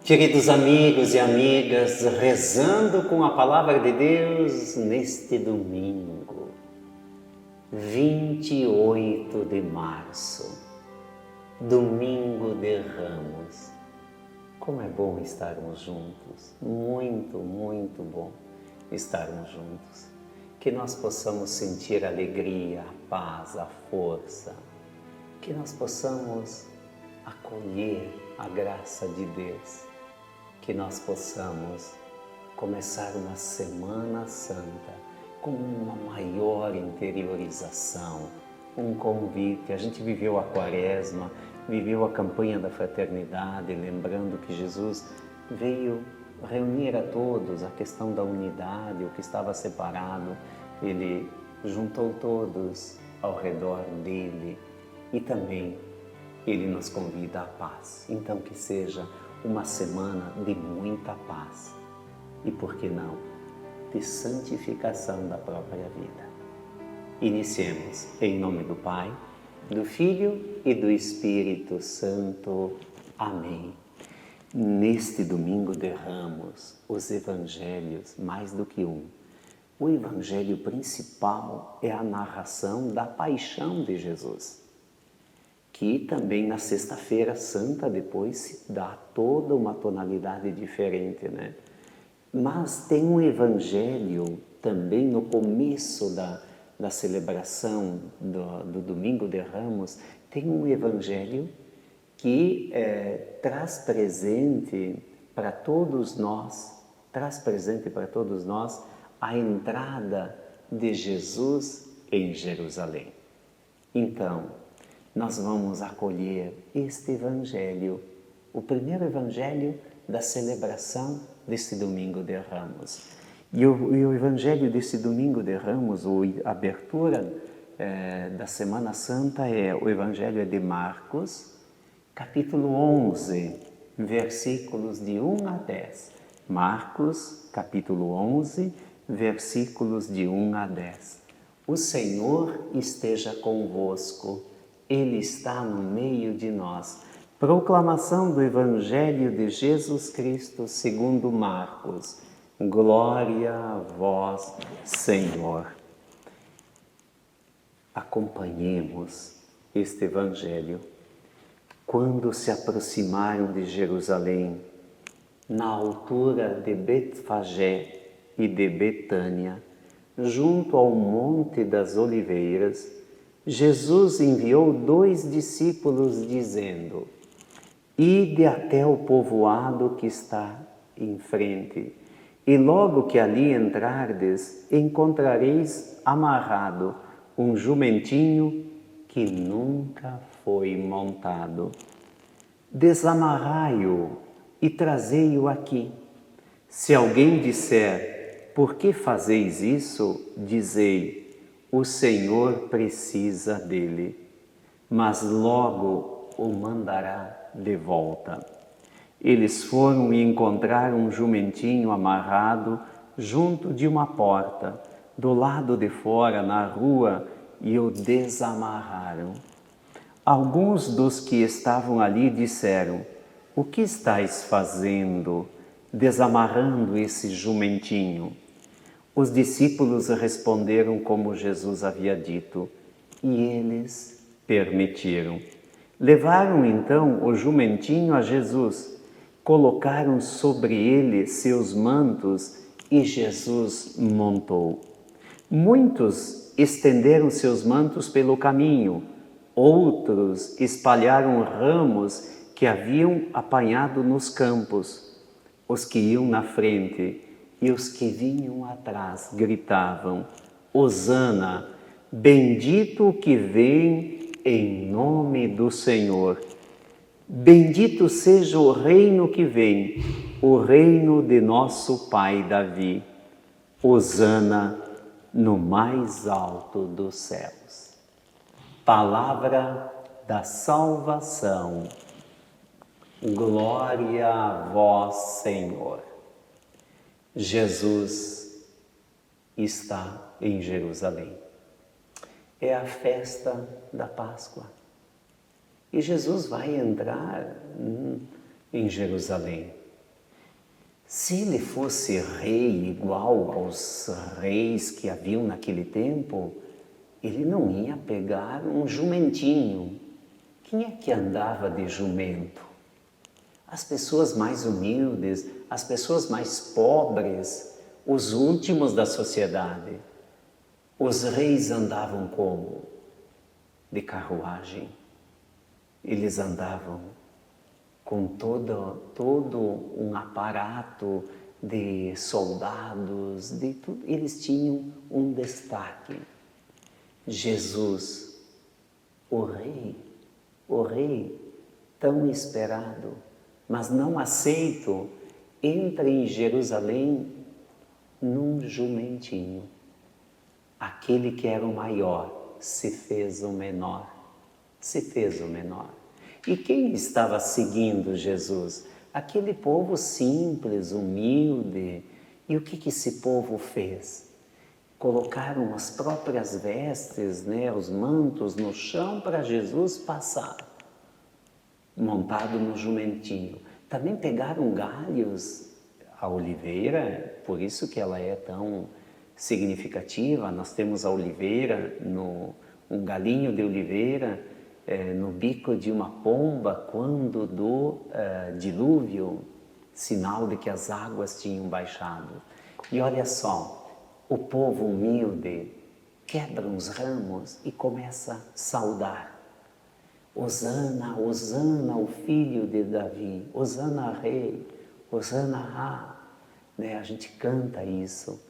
Queridos amigos e amigas, rezando com a Palavra de Deus neste domingo, 28 de março, domingo de Ramos. Como é bom estarmos juntos, muito, muito bom estarmos juntos. Que nós possamos sentir a alegria, a paz, a força, que nós possamos acolher a graça de Deus, que nós possamos começar uma Semana Santa com uma maior interiorização, um convite. A gente viveu a Quaresma, viveu a campanha da fraternidade, lembrando que Jesus veio reunir a todos, a questão da unidade, o que estava separado, Ele juntou todos ao redor dele e também Ele nos convida à paz. Então que seja uma semana de muita paz e, por que não, de santificação da própria vida. Iniciemos em nome do Pai, do Filho e do Espírito Santo. Amém. Neste domingo de Ramos, os evangelhos, mais do que um. O evangelho principal é a narração da paixão de Jesus, que também na Sexta-feira Santa depois se dá toda uma tonalidade diferente, né? Mas tem um evangelho também no começo da celebração do Domingo de Ramos, tem um evangelho que traz presente para todos nós a entrada de Jesus em Jerusalém. Então, nós vamos acolher este Evangelho, o primeiro Evangelho da celebração deste Domingo de Ramos. E o Evangelho deste Domingo de Ramos, a abertura da Semana Santa, o Evangelho é de Marcos, capítulo 11, versículos de 1 a 10. Marcos, capítulo 11, versículos de 1 a 10. O Senhor esteja convosco. Ele está no meio de nós. Proclamação do Evangelho de Jesus Cristo segundo Marcos. Glória a vós, Senhor. Acompanhemos este Evangelho. Quando se aproximaram de Jerusalém, na altura de Betfagé e de Betânia, junto ao Monte das Oliveiras, Jesus enviou 2 discípulos, dizendo: Ide até o povoado que está em frente, e logo que ali entrardes, encontrareis amarrado um jumentinho que nunca foi montado. Desamarrai-o e trazei-o aqui. Se alguém disser: Por que fazeis isso? Dizei: o Senhor precisa dele, mas logo o mandará de volta. Eles foram e encontraram um jumentinho amarrado junto de uma porta, do lado de fora, na rua, e o desamarraram. Alguns dos que estavam ali disseram: O que estáis fazendo, desamarrando esse jumentinho? Os discípulos responderam como Jesus havia dito, e eles permitiram. Levaram então o jumentinho a Jesus, colocaram sobre ele seus mantos e Jesus montou. Muitos estenderam seus mantos pelo caminho, outros espalharam ramos que haviam apanhado nos campos. Os que iam na frente e os que vinham atrás gritavam: Hosana, bendito o que vem em nome do Senhor. Bendito seja o reino que vem, o reino de nosso pai Davi. Hosana no mais alto dos céus. Palavra da salvação. Glória a vós, Senhor. Jesus está em Jerusalém. É a festa da Páscoa. E Jesus vai entrar em Jerusalém. Se ele fosse rei igual aos reis que haviam naquele tempo, ele não ia pegar um jumentinho. Quem é que andava de jumento? As pessoas mais humildes, as pessoas mais pobres, os últimos da sociedade. Os reis andavam como? De carruagem. Eles andavam com todo um aparato de soldados, de tudo. Eles tinham um destaque. Jesus, o rei tão esperado, mas não aceito, entra em Jerusalém num jumentinho. Aquele que era o maior se fez o menor. Se fez o menor. E quem estava seguindo Jesus? Aquele povo simples, humilde. E o que esse povo fez? Colocaram as próprias vestes, os mantos no chão para Jesus passar, montado no jumentinho. Também pegaram galhos, a oliveira, por isso que ela é tão significativa. Nós temos a oliveira, um galinho de oliveira, no bico de uma pomba quando do dilúvio, sinal de que as águas tinham baixado. E olha só, o povo humilde quebra os ramos e começa a saudar. Hosana, Hosana, o filho de Davi, Hosana rei, Hosana a gente canta isso.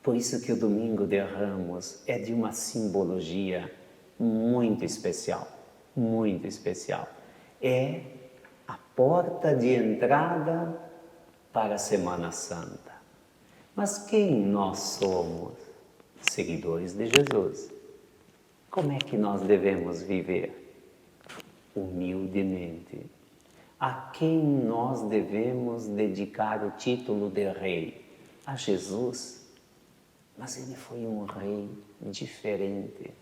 Por isso que o Domingo de Ramos é de uma simbologia muito especial. Muito especial. É a porta de entrada para a Semana Santa. Mas quem nós somos? Seguidores de Jesus. Como é que nós devemos viver? Humildemente. A quem nós devemos dedicar o título de rei? A Jesus. Mas ele foi um rei diferente.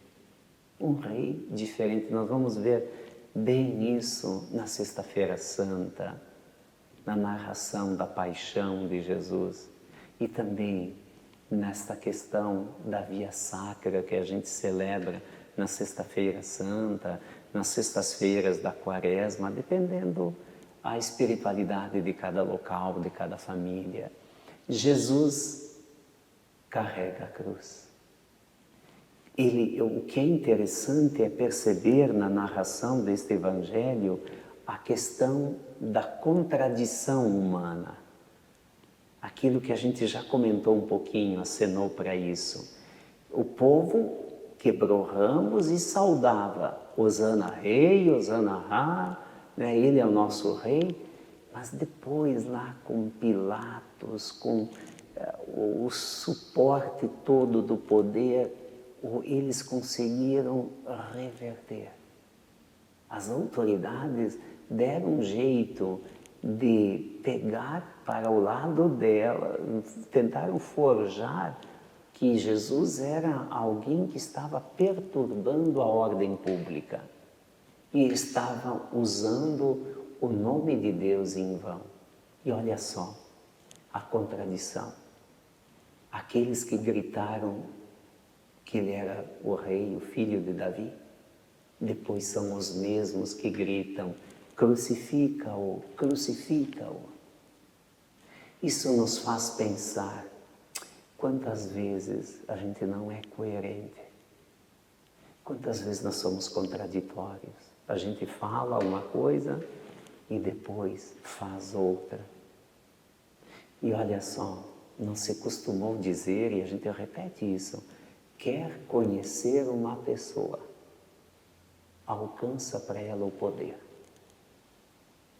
Um rei diferente. Nós vamos ver bem isso na Sexta-feira Santa, na narração da paixão de Jesus e também nesta questão da Via Sacra que a gente celebra na Sexta-feira Santa, nas sextas-feiras da Quaresma, dependendo a espiritualidade de cada local, de cada família. Jesus carrega a cruz. O que é interessante é perceber na narração deste Evangelho a questão da contradição humana. Aquilo que a gente já comentou um pouquinho, acenou para isso. O povo quebrou ramos e saudava, Hosana rei, Hosana ele é o nosso rei, mas depois lá com Pilatos, com o suporte todo do poder, eles conseguiram reverter. As autoridades deram um jeito de pegar para o lado dela, tentaram forjar que Jesus era alguém que estava perturbando a ordem pública e estava usando o nome de Deus em vão. E olha só a contradição. Aqueles que gritaram que ele era o rei, o filho de Davi, depois são os mesmos que gritam: crucifica-o, crucifica-o. Isso nos faz pensar quantas vezes a gente não é coerente, quantas vezes nós somos contraditórios. A gente fala uma coisa e depois faz outra. E olha só, não se costumou dizer, e a gente repete isso: quer conhecer uma pessoa, alcança para ela o poder.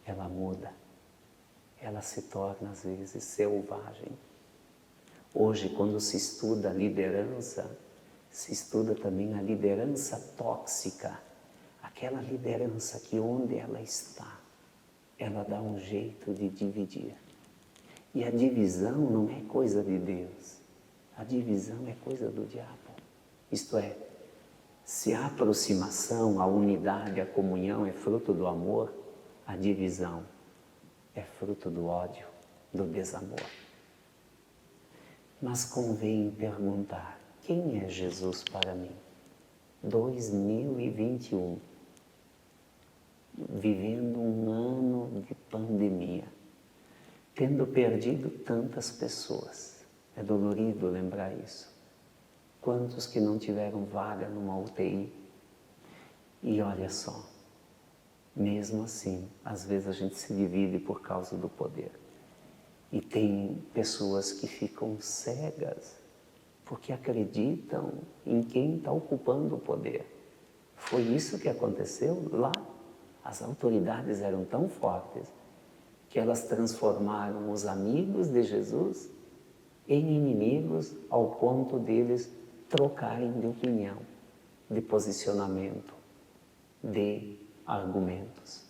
Ela muda, ela se torna às vezes selvagem. Hoje, quando se estuda liderança, se estuda também a liderança tóxica, aquela liderança que onde ela está, ela dá um jeito de dividir. E a divisão não é coisa de Deus, a divisão é coisa do diabo. Isto é, se a aproximação, a unidade, a comunhão é fruto do amor, a divisão é fruto do ódio, do desamor. Mas convém perguntar, quem é Jesus para mim? 2021, vivendo um ano de pandemia, tendo perdido tantas pessoas. É dolorido lembrar isso. Quantos que não tiveram vaga numa UTI? E olha só, mesmo assim, às vezes a gente se divide por causa do poder. E tem pessoas que ficam cegas porque acreditam em quem está ocupando o poder. Foi isso que aconteceu lá. As autoridades eram tão fortes que elas transformaram os amigos de Jesus em inimigos ao ponto deles trocarem de opinião, de posicionamento, de argumentos.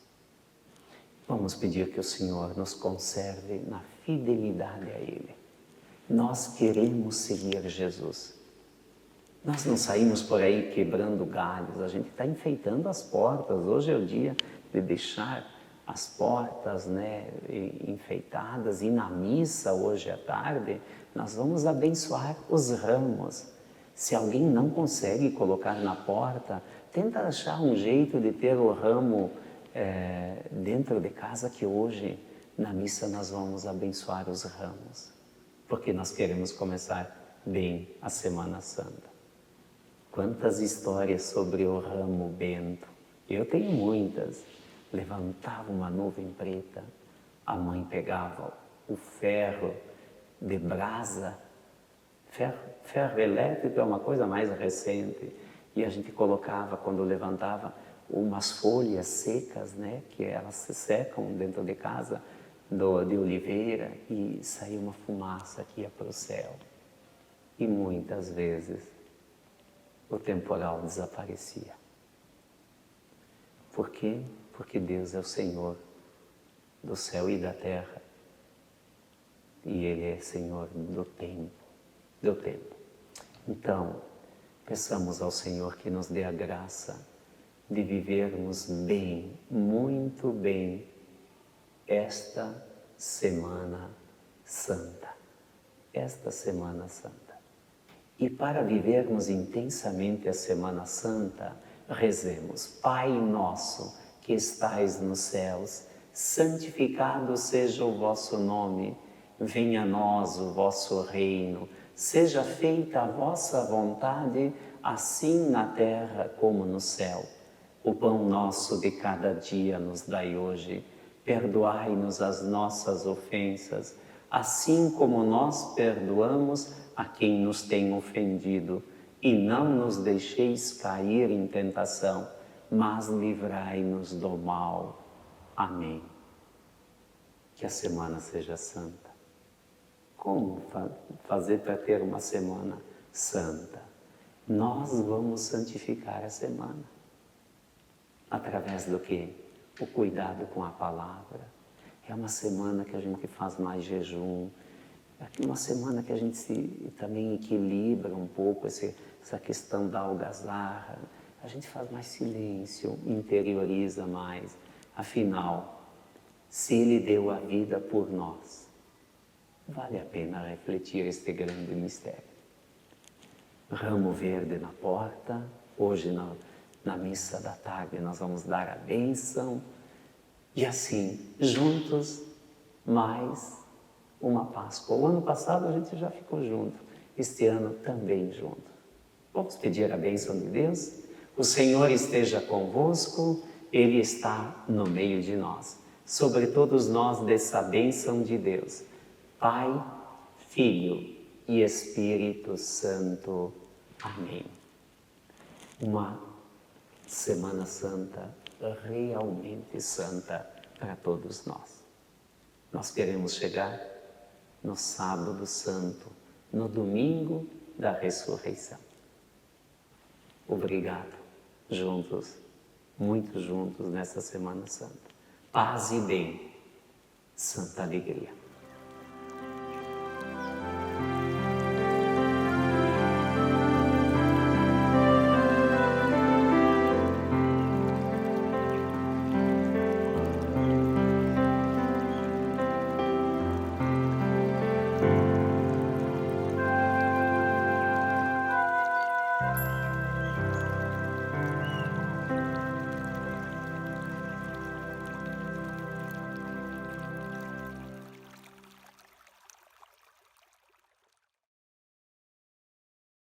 Vamos pedir que o Senhor nos conserve na fidelidade a Ele. Nós queremos seguir Jesus. Nós não saímos por aí quebrando galhos, a gente está enfeitando as portas. Hoje é o dia de deixar as portas, enfeitadas, e na missa hoje à tarde nós vamos abençoar os ramos. Se alguém não consegue colocar na porta, tenta achar um jeito de ter o ramo dentro de casa, que hoje na missa nós vamos abençoar os ramos, porque nós queremos começar bem a Semana Santa. Quantas histórias sobre o ramo bento. Eu tenho muitas. Levantava uma nuvem preta, a mãe pegava o ferro de brasa, ferro elétrico é uma coisa mais recente, e a gente colocava, quando levantava, umas folhas secas, que elas se secam dentro de casa, de oliveira, e saía uma fumaça que ia para o céu. E muitas vezes o temporal desaparecia. Por quê? Porque Deus é o Senhor do céu e da terra. E Ele é Senhor do tempo. Então, peçamos ao Senhor que nos dê a graça de vivermos bem, muito bem, esta Semana Santa. Esta Semana Santa. E para vivermos intensamente a Semana Santa, rezemos: Pai nosso que estais nos céus, santificado seja o vosso nome, venha a nós o vosso reino, seja feita a vossa vontade, assim na terra como no céu. O pão nosso de cada dia nos dai hoje, perdoai-nos as nossas ofensas, assim como nós perdoamos a quem nos tem ofendido, e não nos deixeis cair em tentação, mas livrai-nos do mal. Amém. Que a semana seja santa. Como fazer para ter uma semana santa? Nós vamos santificar a semana. Através do quê? O cuidado com a palavra. É uma semana que a gente faz mais jejum. É uma semana que a gente também equilibra um pouco essa questão da algazarra. A gente faz mais silêncio, interioriza mais. Afinal, se Ele deu a vida por nós, vale a pena refletir este grande mistério. Ramo verde na porta. Hoje, na missa da tarde, nós vamos dar a bênção. E assim, juntos, mais uma Páscoa. O ano passado a gente já ficou junto, este ano também junto. Vamos pedir a bênção de Deus? O Senhor esteja convosco, Ele está no meio de nós. Sobre todos nós, dessa bênção de Deus, Pai, Filho e Espírito Santo. Amém. Uma Semana Santa realmente santa para todos nós. Nós queremos chegar no Sábado Santo, no domingo da ressurreição. Obrigado, juntos, muito juntos nessa Semana Santa. Paz e bem, santa alegria.